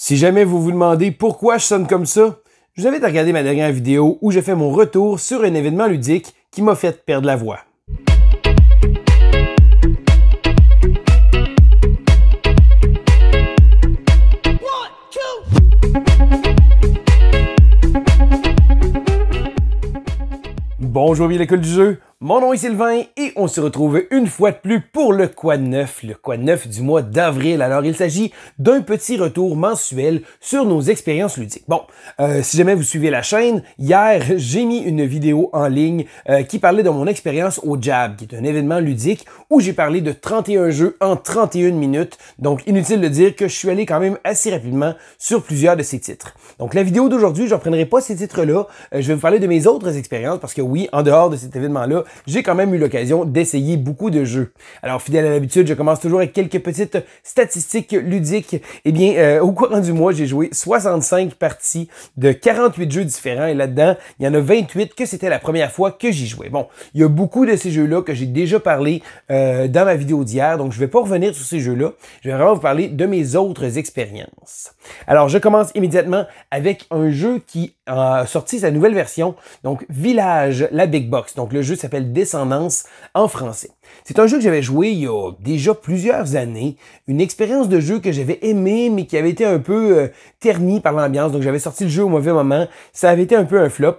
Si jamais vous vous demandez pourquoi je sonne comme ça, je vous invite à regarder ma dernière vidéo où je fais mon retour sur un événement ludique qui m'a fait perdre la voix. Bonjour, bien l'école du jeu. Mon nom est Sylvain et on se retrouve une fois de plus pour le Quoi de neuf, le Quoi de neuf du mois d'avril. Alors, il s'agit d'un petit retour mensuel sur nos expériences ludiques. Bon, si jamais vous suivez la chaîne, hier, j'ai mis une vidéo en ligne qui parlait de mon expérience au Jab, qui est un événement ludique où j'ai parlé de 31 jeux en 31 minutes. Donc, inutile de dire que je suis allé quand même assez rapidement sur plusieurs de ces titres. Donc, la vidéo d'aujourd'hui, je ne reprendrai pas ces titres-là. Je vais vous parler de mes autres expériences parce que oui, en dehors de cet événement-là, j'ai quand même eu l'occasion d'essayer beaucoup de jeux. Alors, fidèle à l'habitude, je commence toujours avec quelques petites statistiques ludiques. Eh bien, au courant du mois, j'ai joué 65 parties de 48 jeux différents et là-dedans, il y en a 28 que c'était la première fois que j'y jouais. Bon, il y a beaucoup de ces jeux-là que j'ai déjà parlé dans ma vidéo d'hier, donc je ne vais pas revenir sur ces jeux-là. Je vais vraiment vous parler de mes autres expériences. Alors, je commence immédiatement avec un jeu qui a sorti sa nouvelle version, donc Village, la Big Box. Donc, le jeu s'appelle Descendance en français. C'est un jeu que j'avais joué il y a déjà plusieurs années, une expérience de jeu que j'avais aimé, mais qui avait été un peu ternie par l'ambiance. Donc, j'avais sorti le jeu au mauvais moment. Ça avait été un peu un flop.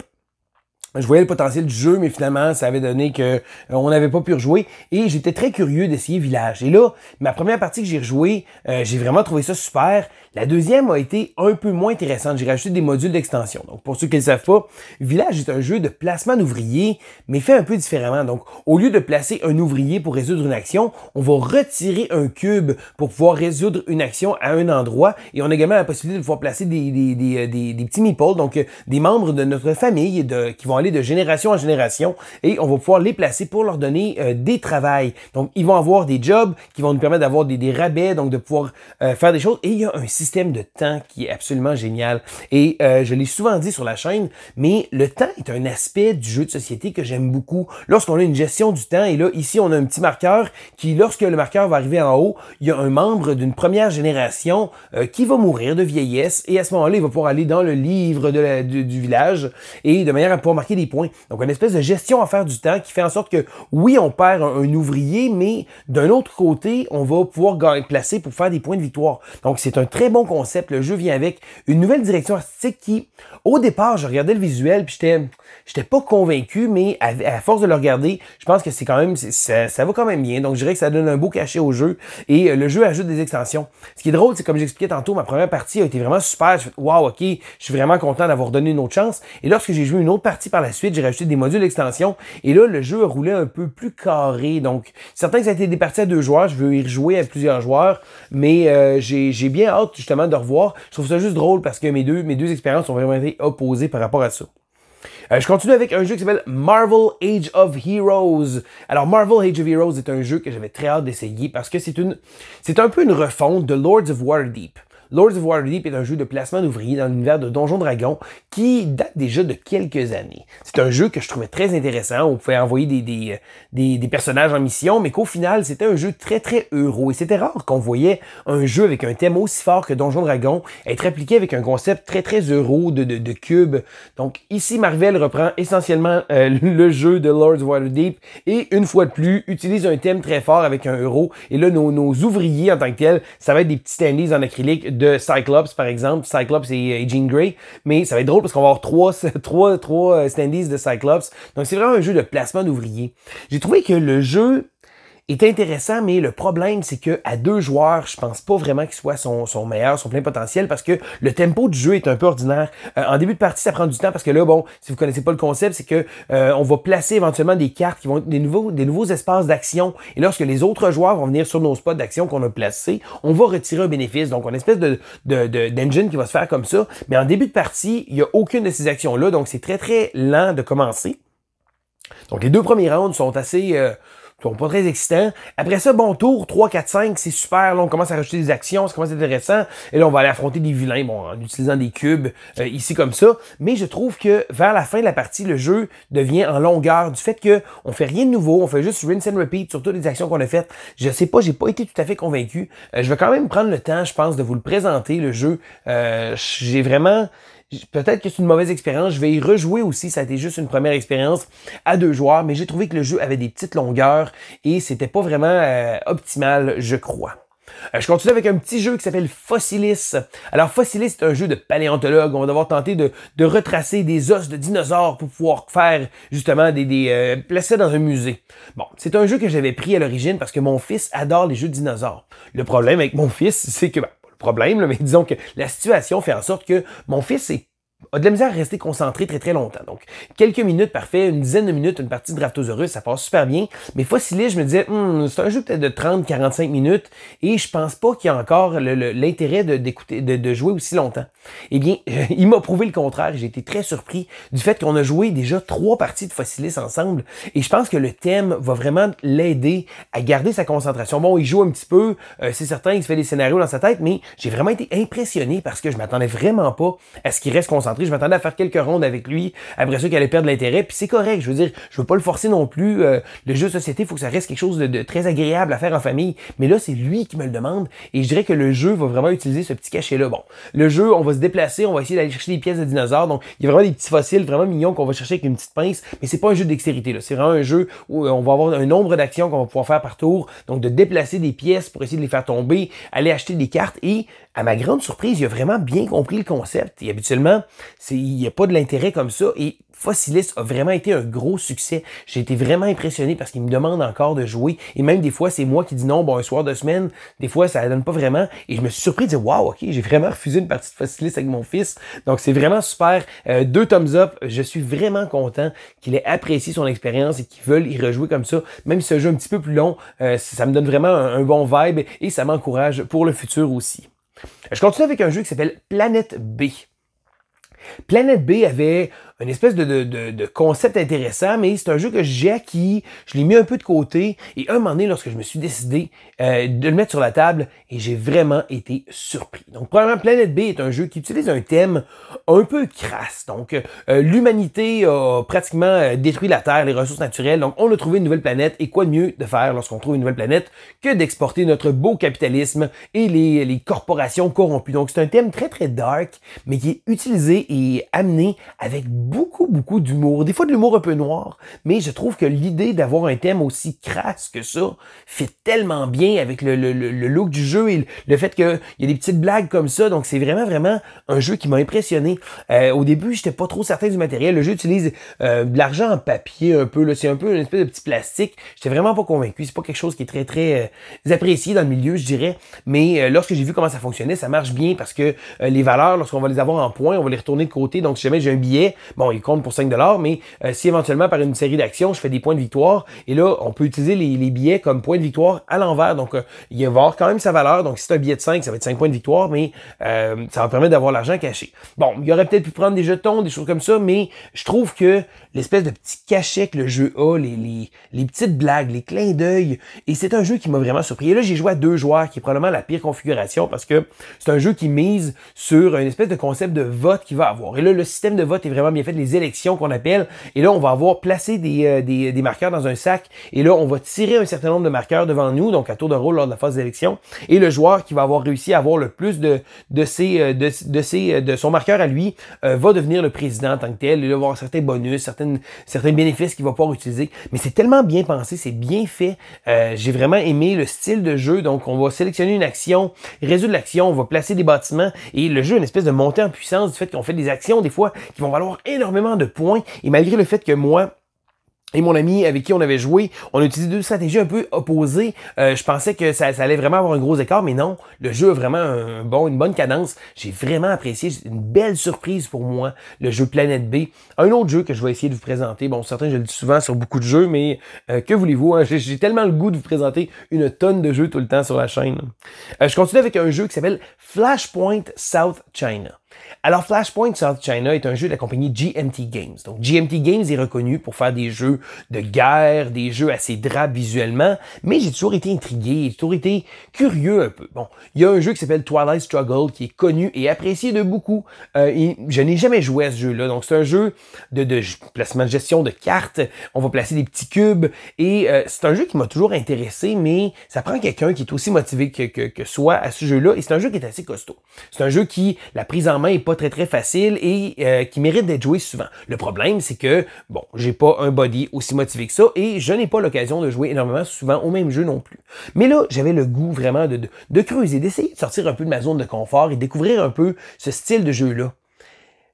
Je voyais le potentiel du jeu, mais finalement, ça avait donné que on n'avait pas pu rejouer. Et j'étais très curieux d'essayer Village. Et là, ma première partie que j'ai rejouée, j'ai vraiment trouvé ça super. La deuxième a été un peu moins intéressante. J'ai rajouté des modules d'extension. Donc, pour ceux qui ne le savent pas, Village est un jeu de placement d'ouvriers, mais fait un peu différemment. Donc, au lieu de placer un ouvrier pour résoudre une action, on va retirer un cube pour pouvoir résoudre une action à un endroit. Et on a également la possibilité de pouvoir placer des petits meeples, donc des membres de notre famille qui vont aller de génération en génération et on va pouvoir les placer pour leur donner des travails. Donc, ils vont avoir des jobs qui vont nous permettre d'avoir des rabais, donc de pouvoir faire des choses. Et il y a un système de temps qui est absolument génial. Et je l'ai souvent dit sur la chaîne, mais le temps est un aspect du jeu de société que j'aime beaucoup. Lorsqu'on a une gestion du temps, et là, ici, on a un petit marqueur qui, lorsque le marqueur va arriver en haut, il y a un membre d'une première génération qui va mourir de vieillesse et à ce moment-là, il va pouvoir aller dans le livre du village et de manière à pouvoir marquer des points. Donc, une espèce de gestion à faire du temps qui fait en sorte que, oui, on perd un ouvrier, mais d'un autre côté, on va pouvoir placer pour faire des points de victoire. Donc, c'est un très bon concept. Le jeu vient avec une nouvelle direction artistique qui, au départ, je regardais le visuel puis j'étais pas convaincu, mais à force de le regarder, je pense que c'est quand même, ça va quand même bien. Donc, je dirais que ça donne un beau cachet au jeu et le jeu ajoute des extensions. Ce qui est drôle, c'est comme j'expliquais tantôt, ma première partie a été vraiment super. Je fais, wow, ok, je suis vraiment content d'avoir donné une autre chance. Et lorsque j'ai joué une autre partie par la suite, j'ai rajouté des modules d'extension et là, le jeu a roulé un peu plus carré. Donc, certain que ça a été des parties à 2 joueurs. Je veux y rejouer à plusieurs joueurs, mais j'ai bien hâte justement de revoir. Je trouve ça juste drôle parce que mes deux expériences ont vraiment été opposées par rapport à ça. Je continue avec un jeu qui s'appelle Marvel Age of Heroes. Alors, Marvel Age of Heroes est un jeu que j'avais très hâte d'essayer parce que c'est un peu une refonte de Lords of Waterdeep. Lords of Waterdeep est un jeu de placement d'ouvriers dans l'univers de Donjons Dragons qui date déjà de quelques années. C'est un jeu que je trouvais très intéressant. On pouvait envoyer des personnages en mission, mais qu'au final, c'était un jeu très, très euro. Et c'était rare qu'on voyait un jeu avec un thème aussi fort que Donjons Dragons être appliqué avec un concept très, très euro de cube. Donc, ici, Marvel reprend essentiellement le jeu de Lords of Waterdeep et, une fois de plus, utilise un thème très fort avec un euro. Et là, nos ouvriers en tant que tels, ça va être des petits standees en acrylique de Cyclops, par exemple. Cyclops et Jean Grey. Mais ça va être drôle parce qu'on va avoir trois standees de Cyclops. Donc, c'est vraiment un jeu de placement d'ouvriers. J'ai trouvé que le jeu est intéressant, mais le problème, c'est que à 2 joueurs, je pense pas vraiment qu'il soit son meilleur, son plein potentiel, parce que le tempo du jeu est un peu ordinaire. En début de partie, ça prend du temps, parce que là, bon, si vous connaissez pas le concept, c'est que on va placer éventuellement des cartes qui vont être des nouveaux espaces d'action, et lorsque les autres joueurs vont venir sur nos spots d'action qu'on a placés, on va retirer un bénéfice. Donc, on a une espèce d'engine qui va se faire comme ça, mais en début de partie, il y a aucune de ces actions-là, donc c'est très, très lent de commencer. Donc, les 2 premiers rounds sont assez sont pas très excitants. Après ça, bon, tour 3, 4, 5, c'est super. Là, on commence à rajouter des actions, ça commence à être intéressant. Et là, on va aller affronter des vilains, bon, en utilisant des cubes, ici comme ça. Mais je trouve que vers la fin de la partie, le jeu devient en longueur du fait que on fait rien de nouveau, on fait juste rinse and repeat sur toutes les actions qu'on a faites. Je sais pas, j'ai pas été tout à fait convaincu. Je vais quand même prendre le temps, je pense, de vous le présenter, le jeu. J'ai vraiment... Peut-être que c'est une mauvaise expérience. Je vais y rejouer aussi. Ça a été juste une première expérience à 2 joueurs, mais j'ai trouvé que le jeu avait des petites longueurs et c'était pas vraiment optimal, je crois. Je continue avec un petit jeu qui s'appelle Fossilis. Alors, Fossilis, c'est un jeu de paléontologue. On va devoir tenter de retracer des os de dinosaures pour pouvoir faire, justement, placer dans un musée. Bon, c'est un jeu que j'avais pris à l'origine parce que mon fils adore les jeux de dinosaures. Le problème avec mon fils, c'est que, problème, là, mais disons que la situation fait en sorte que mon fils a de la misère à rester concentré très très longtemps. Donc, quelques minutes, parfait, une dizaine de minutes, une partie de Draftosaurus, ça passe super bien. Mais Fossilis, je me disais, c'est un jeu peut-être de 30-45 minutes et je pense pas qu'il y a encore l'intérêt de jouer aussi longtemps. Eh bien, il m'a prouvé le contraire. J'ai été très surpris du fait qu'on a joué déjà 3 parties de Fossilis ensemble et je pense que le thème va vraiment l'aider à garder sa concentration. Bon, il joue un petit peu, c'est certain, il se fait des scénarios dans sa tête, mais j'ai vraiment été impressionné parce que je m'attendais vraiment pas à ce qu'il reste concentré. Je m'attendais à faire quelques rondes avec lui, après ça qu'il allait perdre l'intérêt, puis c'est correct, je veux dire, je veux pas le forcer non plus. Le jeu de société, il faut que ça reste quelque chose de très agréable à faire en famille, mais là, c'est lui qui me le demande, et je dirais que le jeu va vraiment utiliser ce petit cachet-là. Bon, le jeu, on va se déplacer, on va essayer d'aller chercher des pièces de dinosaures, donc il y a vraiment des petits fossiles vraiment mignons qu'on va chercher avec une petite pince, mais c'est pas un jeu de dextérité, là. C'est vraiment un jeu où on va avoir un nombre d'actions qu'on va pouvoir faire par tour, donc de déplacer des pièces pour essayer de les faire tomber, aller acheter des cartes, et à ma grande surprise, il a vraiment bien compris le concept, et habituellement, il n'y a pas de l'intérêt comme ça, et Fossilis a vraiment été un gros succès. J'ai été vraiment impressionné parce qu'il me demande encore de jouer. Et même des fois, c'est moi qui dis non, bon, un soir de semaine, des fois, ça ne donne pas vraiment. Et je me suis surpris de dire, wow, ok, j'ai vraiment refusé une partie de Fossilis avec mon fils. Donc, c'est vraiment super. 2 thumbs up. Je suis vraiment content qu'il ait apprécié son expérience et qu'il veuille y rejouer comme ça. Même si ce jeu est un petit peu plus long, ça me donne vraiment un bon vibe et ça m'encourage pour le futur aussi. Je continue avec un jeu qui s'appelle Planet B. Planet B avait une espèce de concept intéressant, mais c'est un jeu que j'ai acquis, je l'ai mis un peu de côté, et un moment donné, lorsque je me suis décidé de le mettre sur la table, et j'ai vraiment été surpris. Donc, premièrement, Planet B est un jeu qui utilise un thème un peu crasse. Donc, l'humanité a pratiquement détruit la Terre, les ressources naturelles, donc on a trouvé une nouvelle planète, et quoi de mieux de faire lorsqu'on trouve une nouvelle planète que d'exporter notre beau capitalisme et les corporations corrompues. Donc, c'est un thème très très dark, mais qui est utilisé et amené avec beaucoup d'humour. Des fois de l'humour un peu noir, mais je trouve que l'idée d'avoir un thème aussi crasse que ça fait tellement bien avec le look du jeu et le fait qu'il y a des petites blagues comme ça. Donc c'est vraiment un jeu qui m'a impressionné. Au début, j'étais pas trop certain du matériel. Le jeu utilise de l'argent en papier un peu. C'est un peu une espèce de petit plastique. J'étais vraiment pas convaincu. C'est pas quelque chose qui est très apprécié dans le milieu, je dirais. Mais lorsque j'ai vu comment ça fonctionnait, ça marche bien parce que les valeurs, lorsqu'on va les avoir en points, on va les retourner de côté. Donc si jamais j'ai un billet, bon, il compte pour 5$, mais si éventuellement par une série d'actions, je fais des points de victoire, et là, on peut utiliser les billets comme points de victoire à l'envers. Donc, il va avoir quand même sa valeur. Donc, si c'est un billet de 5, ça va être 5 points de victoire, mais ça va permettre d'avoir l'argent caché. Bon, il aurait peut-être pu prendre des jetons, des choses comme ça, mais je trouve que l'espèce de petit cachet que le jeu a, les petites blagues, les clins d'œil, et c'est un jeu qui m'a vraiment surpris. Et là, j'ai joué à 2 joueurs, qui est probablement la pire configuration, parce que c'est un jeu qui mise sur une espèce de concept de vote qu'il va avoir. Et là, le système de vote est vraiment bien fait, les élections qu'on appelle, et là, on va avoir placé des marqueurs dans un sac, et là, on va tirer un certain nombre de marqueurs devant nous, donc à tour de rôle lors de la phase d'élection, et le joueur qui va avoir réussi à avoir le plus de son marqueur à lui va devenir le président en tant que tel, et là, il va avoir certains bonus, certains bénéfices qu'il va pouvoir utiliser, mais c'est tellement bien pensé, c'est bien fait, j'ai vraiment aimé le style de jeu. Donc on va sélectionner une action, résoudre l'action, on va placer des bâtiments, et le jeu a une espèce de montée en puissance du fait qu'on fait des actions des fois qui vont valoir énormément de points, et malgré le fait que moi et mon ami avec qui on avait joué, on a utilisé 2 stratégies un peu opposées. Je pensais que ça allait vraiment avoir un gros écart, mais non. Le jeu a vraiment une bonne cadence. J'ai vraiment apprécié. C'est une belle surprise pour moi, le jeu Planet B. Un autre jeu que je vais essayer de vous présenter. Bon, certains, je le dis souvent sur beaucoup de jeux, mais que voulez-vous, hein? J'ai tellement le goût de vous présenter une tonne de jeux tout le temps sur la chaîne. Je continue avec un jeu qui s'appelle Flashpoint South China. Alors, Flashpoint South China est un jeu de la compagnie GMT Games. Donc, GMT Games est reconnu pour faire des jeux de guerre, des jeux assez drabs visuellement, mais j'ai toujours été intrigué, j'ai toujours été curieux un peu. Bon, il y a un jeu qui s'appelle Twilight Struggle qui est connu et apprécié de beaucoup. Je n'ai jamais joué à ce jeu-là. Donc, c'est un jeu de placement de gestion de cartes. On va placer des petits cubes et c'est un jeu qui m'a toujours intéressé, mais ça prend quelqu'un qui est aussi motivé que soi à ce jeu-là et c'est un jeu qui est assez costaud. C'est un jeu qui, la prise en main est pas très facile et qui mérite d'être joué souvent. Le problème, c'est que, bon, j'ai pas un body aussi motivé que ça et je n'ai pas l'occasion de jouer énormément souvent au même jeu non plus. Mais là, j'avais le goût vraiment de creuser, d'essayer de sortir un peu de ma zone de confort et découvrir un peu ce style de jeu-là.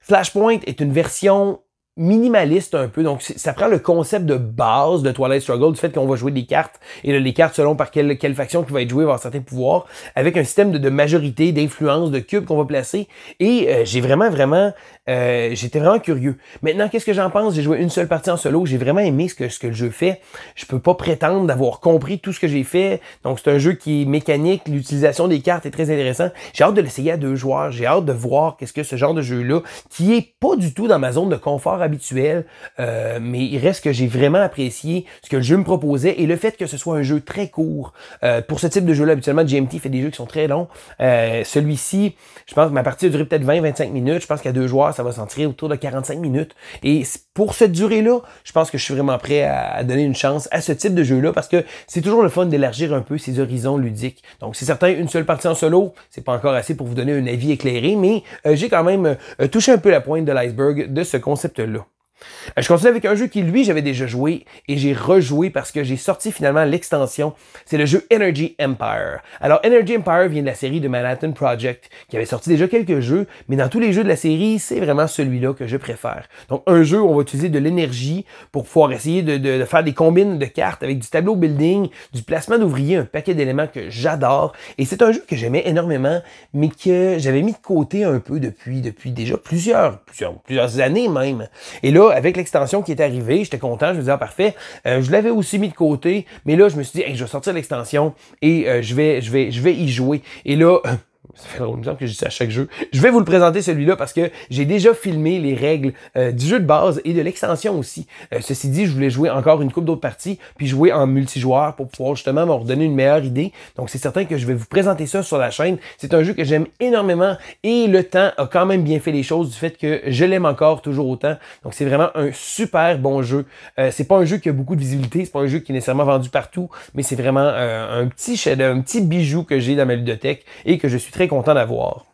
Flashpoint est une version minimaliste un peu, donc ça prend le concept de base de Twilight Struggle, du fait qu'on va jouer des cartes, et là, les cartes selon par quelle faction qui va être jouée va avoir certains pouvoirs, avec un système de majorité, d'influence, de cubes qu'on va placer, et j'étais vraiment curieux. Maintenant, qu'est-ce que j'en pense? J'ai joué une seule partie en solo, j'ai vraiment aimé ce que le jeu fait, je peux pas prétendre d'avoir compris tout ce que j'ai fait, donc c'est un jeu qui est mécanique, l'utilisation des cartes est très intéressant, j'ai hâte de l'essayer à 2 joueurs, j'ai hâte de voir qu'est-ce que ce genre de jeu-là, qui est pas du tout dans ma zone de confort habituel, mais il reste que j'ai vraiment apprécié ce que le jeu me proposait et le fait que ce soit un jeu très court. Pour ce type de jeu-là, habituellement, GMT fait des jeux qui sont très longs. Celui-ci, je pense que ma partie a duré peut-être 20-25 minutes. Je pense qu'à 2 joueurs, ça va s'en tirer autour de 45 minutes. Et pour cette durée-là, je pense que je suis vraiment prêt à donner une chance à ce type de jeu-là parce que c'est toujours le fun d'élargir un peu ses horizons ludiques. Donc, c'est certain, une seule partie en solo, c'est pas encore assez pour vous donner un avis éclairé, mais j'ai quand même touché un peu la pointe de l'iceberg de ce concept-là. Je continue avec un jeu qui, lui, j'avais déjà joué et j'ai rejoué parce que j'ai sorti finalement l'extension. C'est le jeu Energy Empire. Alors, Energy Empire vient de la série de Manhattan Project qui avait sorti déjà quelques jeux, mais dans tous les jeux de la série, c'est vraiment celui-là que je préfère. Donc, un jeu où on va utiliser de l'énergie pour pouvoir essayer de faire des combines de cartes avec du tableau building, du placement d'ouvriers, un paquet d'éléments que j'adore. Et c'est un jeu que j'aimais énormément, mais que j'avais mis de côté un peu depuis déjà plusieurs années même. Et là, avec l'extension qui est arrivée, j'étais content, je me disais, ah, parfait. Je l'avais aussi mis de côté, mais là, je me suis dit, hey, je vais sortir l'extension et je vais y jouer. Et là, ça fait longtemps que je dis ça à chaque jeu. Je vais vous le présenter celui-là parce que j'ai déjà filmé les règles du jeu de base et de l'extension aussi. Ceci dit, je voulais jouer encore une couple d'autres parties puis jouer en multijoueur pour pouvoir justement me redonner une meilleure idée. Donc c'est certain que je vais vous présenter ça sur la chaîne. C'est un jeu que j'aime énormément et le temps a quand même bien fait les choses du fait que je l'aime encore toujours autant. Donc c'est vraiment un super bon jeu. C'est pas un jeu qui a beaucoup de visibilité, c'est pas un jeu qui est nécessairement vendu partout, mais c'est vraiment un petit bijou que j'ai dans ma ludothèque et que je suis très content d'avoir.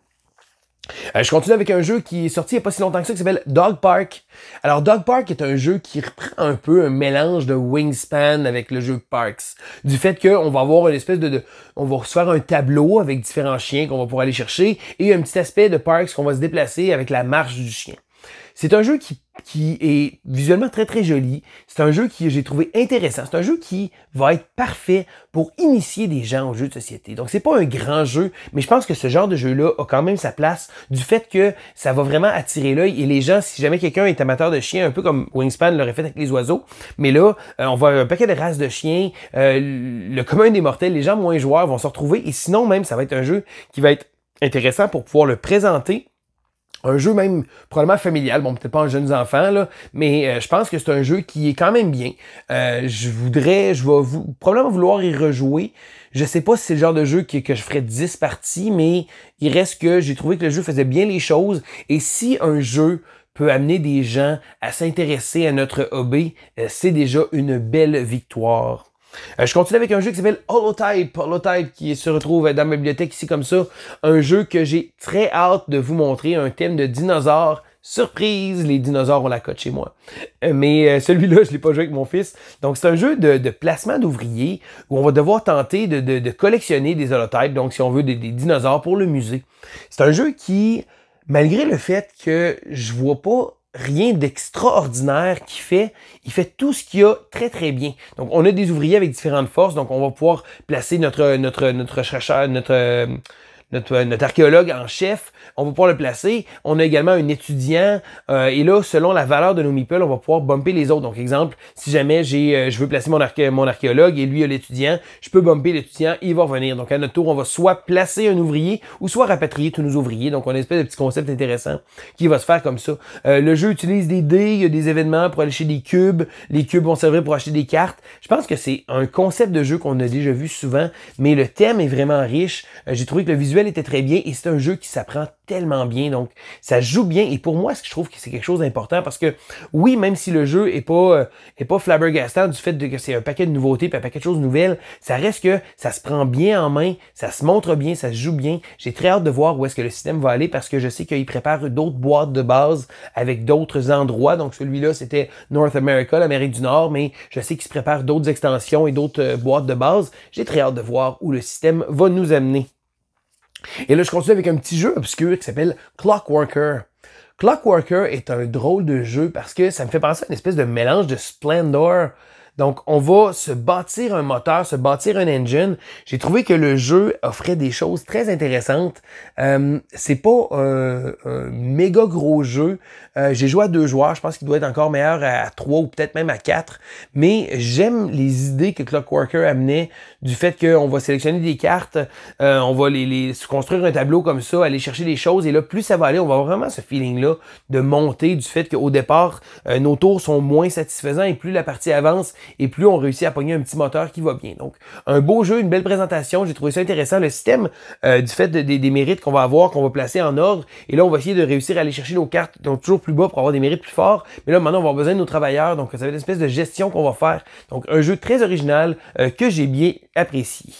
Je continue avec un jeu qui est sorti il n'y a pas si longtemps que ça, qui s'appelle Dog Park. Alors, Dog Park est un jeu qui reprend un peu un mélange de Wingspan avec le jeu Parks. Du fait qu'on va avoir une espèce on va se faire un tableau avec différents chiens qu'on va pouvoir aller chercher et un petit aspect de Parks qu'on va se déplacer avec la marche du chien. C'est un jeu qui est visuellement très joli. C'est un jeu que j'ai trouvé intéressant. C'est un jeu qui va être parfait pour initier des gens aux jeux de société. Donc, c'est pas un grand jeu, mais je pense que ce genre de jeu-là a quand même sa place du fait que ça va vraiment attirer l'œil et les gens, si jamais quelqu'un est amateur de chiens, un peu comme Wingspan l'aurait fait avec les oiseaux, mais là, on va avoir un paquet de races de chiens, le commun des mortels, les gens moins joueurs vont se retrouver et sinon même, ça va être un jeu qui va être intéressant pour pouvoir le présenter. Un jeu même probablement familial, bon peut-être pas en jeunes enfants, là, mais je pense que c'est un jeu qui est quand même bien. Je vais probablement vouloir y rejouer. Je sais pas si c'est le genre de jeu que je ferais 10 parties, mais il reste que j'ai trouvé que le jeu faisait bien les choses. Et si un jeu peut amener des gens à s'intéresser à notre hobby, c'est déjà une belle victoire. Je continue avec un jeu qui s'appelle Holotype. Holotype qui se retrouve dans ma bibliothèque ici comme ça. Un jeu que j'ai très hâte de vous montrer. Un thème de dinosaures. Surprise, les dinosaures ont la cote chez moi. Mais celui-là, je l'ai pas joué avec mon fils. Donc, c'est un jeu de placement d'ouvriers où on va devoir tenter de collectionner des holotypes. Donc, si on veut des dinosaures pour le musée. C'est un jeu qui, malgré le fait que je vois pas rien d'extraordinaire il fait tout ce qu'il y a très bien. Donc on a des ouvriers avec différentes forces, donc on va pouvoir placer notre notre archéologue en chef, on va pouvoir le placer. On a également un étudiant et là, selon la valeur de nos meeples, on va pouvoir bumper les autres. Donc, exemple, si jamais je veux placer mon archéologue et lui a l'étudiant, je peux bumper l'étudiant, il va revenir. Donc, à notre tour, on va soit placer un ouvrier ou soit rapatrier tous nos ouvriers. Donc, on a une espèce de petit concept intéressant qui va se faire comme ça. Le jeu utilise des dés, il y a des événements pour aller acheter des cubes. Les cubes vont servir pour acheter des cartes. Je pense que c'est un concept de jeu qu'on a déjà vu souvent, mais le thème est vraiment riche. J'ai trouvé que le visuel était très bien et c'est un jeu qui s'apprend tellement bien. Donc, ça joue bien et pour moi, je trouve que c'est quelque chose d'important parce que oui, même si le jeu est pas flabbergastant du fait que c'est un paquet de nouveautés puis un paquet de choses nouvelles, ça reste que ça se prend bien en main, ça se montre bien, ça se joue bien. J'ai très hâte de voir où est-ce que le système va aller parce que je sais qu'il prépare d'autres boîtes de base avec d'autres endroits. Donc, celui-là, c'était North America, l'Amérique du Nord, mais je sais qu'il se prépare d'autres extensions et d'autres boîtes de base. J'ai très hâte de voir où le système va nous amener. Et là, je continue avec un petit jeu obscur qui s'appelle Clockworker. Clockworker est un drôle de jeu parce que ça me fait penser à une espèce de mélange de Splendor. Donc, on va se bâtir un moteur, se bâtir un engine. J'ai trouvé que le jeu offrait des choses très intéressantes. C'est pas un méga gros jeu. J'ai joué à 2 joueurs. Je pense qu'il doit être encore meilleur à 3 ou peut-être même à 4. Mais j'aime les idées que Clockworker amenait du fait qu'on va sélectionner des cartes, on va se construire un tableau comme ça, aller chercher des choses. Et là, plus ça va aller, on va avoir vraiment ce feeling-là de monter du fait qu'au départ, nos tours sont moins satisfaisants et plus la partie avance, et plus on réussit à pogner un petit moteur qui va bien. Donc, un beau jeu, une belle présentation, j'ai trouvé ça intéressant. Le système du fait des mérites qu'on va avoir, qu'on va placer en ordre, et là, on va essayer de réussir à aller chercher nos cartes donc toujours plus bas pour avoir des mérites plus forts. Mais là, maintenant, on va avoir besoin de nos travailleurs, donc ça va être une espèce de gestion qu'on va faire. Donc, un jeu très original que j'ai bien apprécié.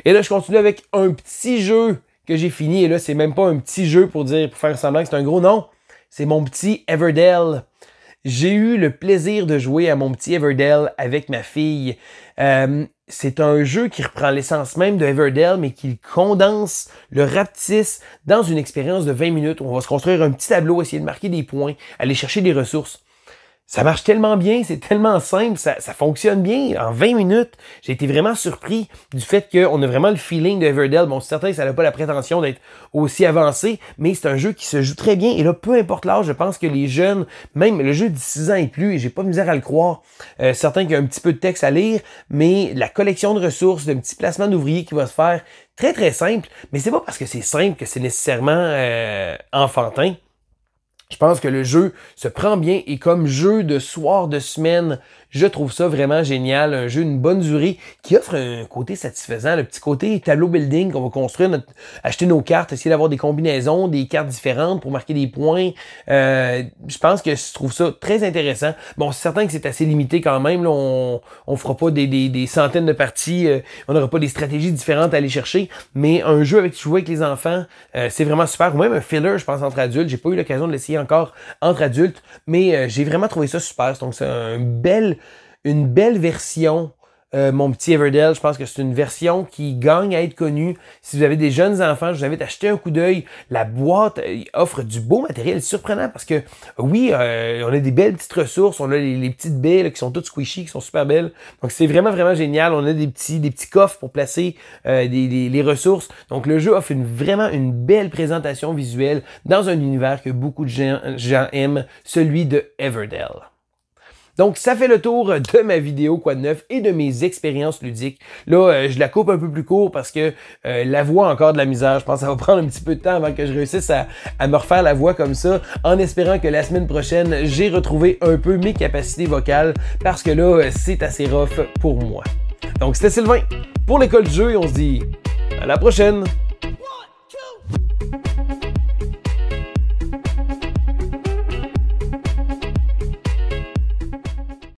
Et là, je continue avec un petit jeu que j'ai fini, et là, c'est même pas un petit jeu pour faire semblant que c'est un gros nom, c'est mon petit Everdell. J'ai eu le plaisir de jouer à mon petit Everdell avec ma fille. C'est un jeu qui reprend l'essence même de Everdell, mais qui condense le rapetisse dans une expérience de 20 minutes où on va se construire un petit tableau, essayer de marquer des points, aller chercher des ressources. Ça marche tellement bien, c'est tellement simple, ça fonctionne bien. En 20 minutes, j'ai été vraiment surpris du fait qu'on a vraiment le feeling de Everdell. Bon, c'est certain que ça n'a pas la prétention d'être aussi avancé, mais c'est un jeu qui se joue très bien. Et là, peu importe l'âge, je pense que les jeunes, même le jeu de 6 ans et plus, et j'ai pas de misère à le croire, certain qu'il y a un petit peu de texte à lire, mais la collection de ressources, le petit placement d'ouvriers qui va se faire, très très simple. Mais c'est pas parce que c'est simple que c'est nécessairement enfantin. Je pense que le jeu se prend bien et comme jeu de soir, de semaine, je trouve ça vraiment génial. Un jeu d'une bonne durée qui offre un côté satisfaisant, le petit côté tableau building qu'on va construire, acheter nos cartes, essayer d'avoir des combinaisons, des cartes différentes pour marquer des points. Je pense que je trouve ça très intéressant. Bon, c'est certain que c'est assez limité quand même. Là, on fera pas des centaines de parties, on n'aura pas des stratégies différentes à aller chercher, mais un jeu avec jouer avec les enfants, c'est vraiment super. Ou même un filler, je pense, entre adultes. J'ai pas eu l'occasion de l'essayer encore entre adultes, mais j'ai vraiment trouvé ça super. Donc c'est une belle version, mon petit Everdell. Je pense que c'est une version qui gagne à être connue. Si vous avez des jeunes enfants, je vous invite à jeter un coup d'œil. La boîte offre du beau matériel surprenant parce que oui, on a des belles petites ressources, on a les petites baies là, qui sont toutes squishy, qui sont super belles. Donc c'est vraiment vraiment génial. On a des petits coffres pour placer les ressources. Donc le jeu offre vraiment une belle présentation visuelle dans un univers que beaucoup de gens aiment, celui de Everdell. Donc, ça fait le tour de ma vidéo Quoi de neuf et de mes expériences ludiques. Là, je la coupe un peu plus court parce que la voix a encore de la misère. Je pense que ça va prendre un petit peu de temps avant que je réussisse à me refaire la voix comme ça, en espérant que la semaine prochaine, j'ai retrouvé un peu mes capacités vocales parce que là, c'est assez rough pour moi. Donc, c'était Sylvain pour l'École du jeu et on se dit à la prochaine!